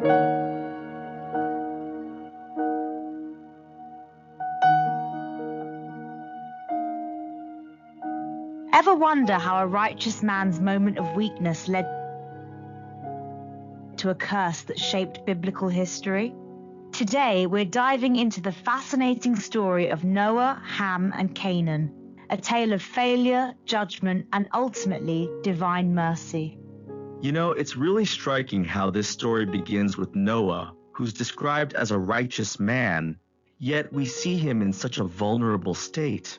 Ever wonder how a righteous man's moment of weakness led to a curse that shaped biblical history? Today, we're diving into the fascinating story of Noah, Ham, and Canaan, a tale of failure, judgment, and ultimately divine mercy. You know, it's really striking how this story begins with Noah, who's described as a righteous man, yet we see him in such a vulnerable state.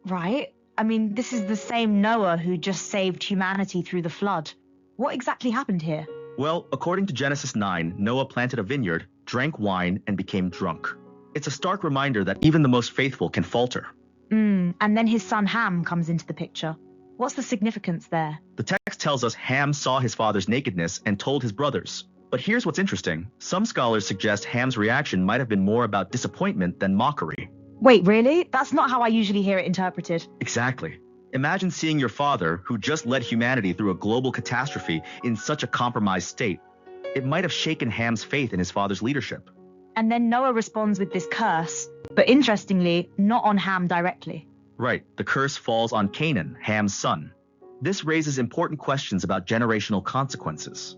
Right? I mean, this is the same Noah who just saved humanity through the flood. What exactly happened here? Well, according to Genesis 9, Noah planted a vineyard, drank wine, and became drunk. It's a stark reminder that even the most faithful can falter. And then his son Ham comes into the picture. What's the significance there? The text tells us Ham saw his father's nakedness and told his brothers. But here's what's interesting. Some scholars suggest Ham's reaction might have been more about disappointment than mockery. Wait, really? That's not how I usually hear it interpreted. Exactly. Imagine seeing your father, who just led humanity through a global catastrophe, in such a compromised state. It might have shaken Ham's faith in his father's leadership. And then Noah responds with this curse, but interestingly, not on Ham directly. Right, the curse falls on Canaan, Ham's son. This raises important questions about generational consequences.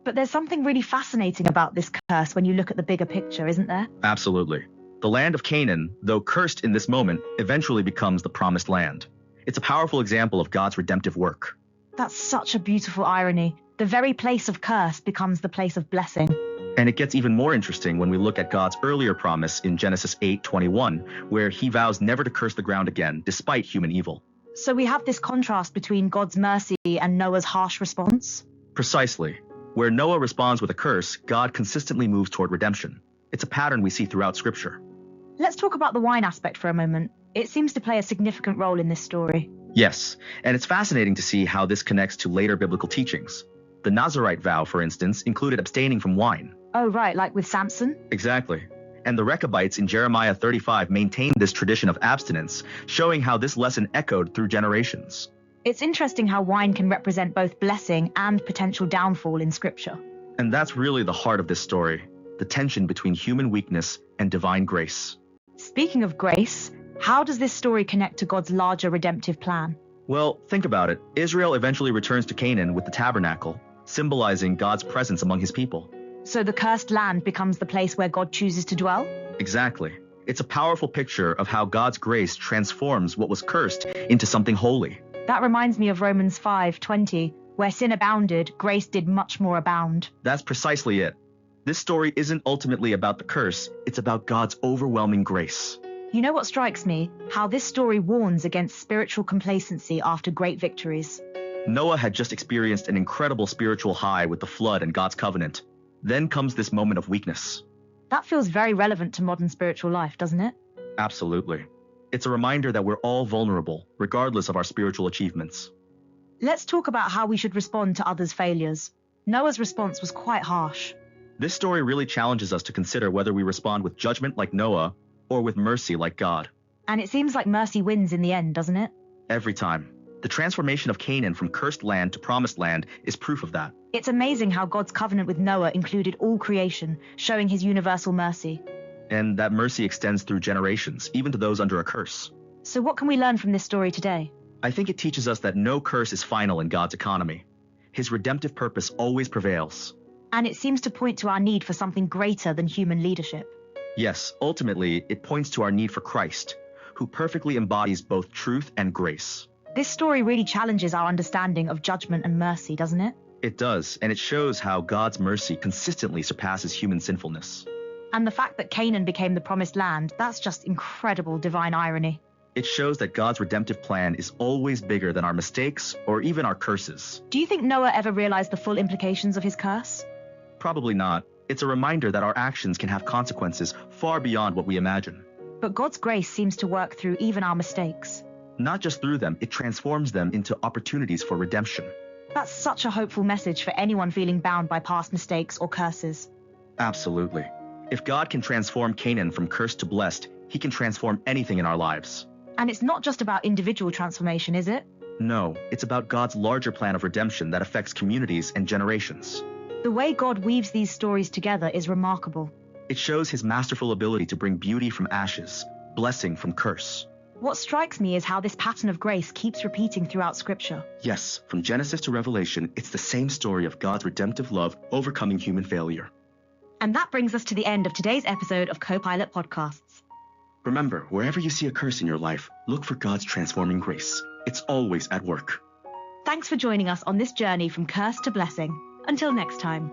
But there's something really fascinating about this curse when you look at the bigger picture, isn't there? Absolutely. The land of Canaan, though cursed in this moment, eventually becomes the promised land. It's a powerful example of God's redemptive work. That's such a beautiful irony. The very place of curse becomes the place of blessing. And it gets even more interesting when we look at God's earlier promise in Genesis 8:21, where he vows never to curse the ground again, despite human evil. So we have this contrast between God's mercy and Noah's harsh response? Precisely. Where Noah responds with a curse, God consistently moves toward redemption. It's a pattern we see throughout Scripture. Let's talk about the wine aspect for a moment. It seems to play a significant role in this story. Yes, and it's fascinating to see how this connects to later biblical teachings. The Nazirite vow, for instance, included abstaining from wine. Oh, right, like with Samson? Exactly. And the Rechabites in Jeremiah 35 maintained this tradition of abstinence, showing how this lesson echoed through generations. It's interesting how wine can represent both blessing and potential downfall in Scripture. And that's really the heart of this story, the tension between human weakness and divine grace. Speaking of grace, how does this story connect to God's larger redemptive plan? Well, think about it. Israel eventually returns to Canaan with the tabernacle, symbolizing God's presence among his people. So the cursed land becomes the place where God chooses to dwell? Exactly. It's a powerful picture of how God's grace transforms what was cursed into something holy. That reminds me of Romans 5:20, where sin abounded, grace did much more abound. That's precisely it. This story isn't ultimately about the curse, it's about God's overwhelming grace. You know what strikes me? How this story warns against spiritual complacency after great victories. Noah had just experienced an incredible spiritual high with the flood and God's covenant. Then comes this moment of weakness. That feels very relevant to modern spiritual life, doesn't it? Absolutely. It's a reminder that we're all vulnerable, regardless of our spiritual achievements. Let's talk about how we should respond to others' failures. Noah's response was quite harsh. This story really challenges us to consider whether we respond with judgment like Noah or with mercy like God. And it seems like mercy wins in the end, doesn't it? Every time. The transformation of Canaan from cursed land to promised land is proof of that. It's amazing how God's covenant with Noah included all creation, showing his universal mercy. And that mercy extends through generations, even to those under a curse. So what can we learn from this story today? I think it teaches us that no curse is final in God's economy. His redemptive purpose always prevails. And it seems to point to our need for something greater than human leadership. Yes, ultimately, it points to our need for Christ, who perfectly embodies both truth and grace. This story really challenges our understanding of judgment and mercy, doesn't it? It does, and it shows how God's mercy consistently surpasses human sinfulness. And the fact that Canaan became the promised land, that's just incredible divine irony. It shows that God's redemptive plan is always bigger than our mistakes or even our curses. Do you think Noah ever realized the full implications of his curse? Probably not. It's a reminder that our actions can have consequences far beyond what we imagine. But God's grace seems to work through even our mistakes. Not just through them, it transforms them into opportunities for redemption. That's such a hopeful message for anyone feeling bound by past mistakes or curses. Absolutely. If God can transform Canaan from cursed to blessed, he can transform anything in our lives. And it's not just about individual transformation, is it? No, it's about God's larger plan of redemption that affects communities and generations. The way God weaves these stories together is remarkable. It shows his masterful ability to bring beauty from ashes, blessing from curse. What strikes me is how this pattern of grace keeps repeating throughout Scripture. Yes, from Genesis to Revelation, it's the same story of God's redemptive love overcoming human failure. And that brings us to the end of today's episode of Co-Pilot Podcasts. Remember, wherever you see a curse in your life, look for God's transforming grace. It's always at work. Thanks for joining us on this journey from curse to blessing. Until next time.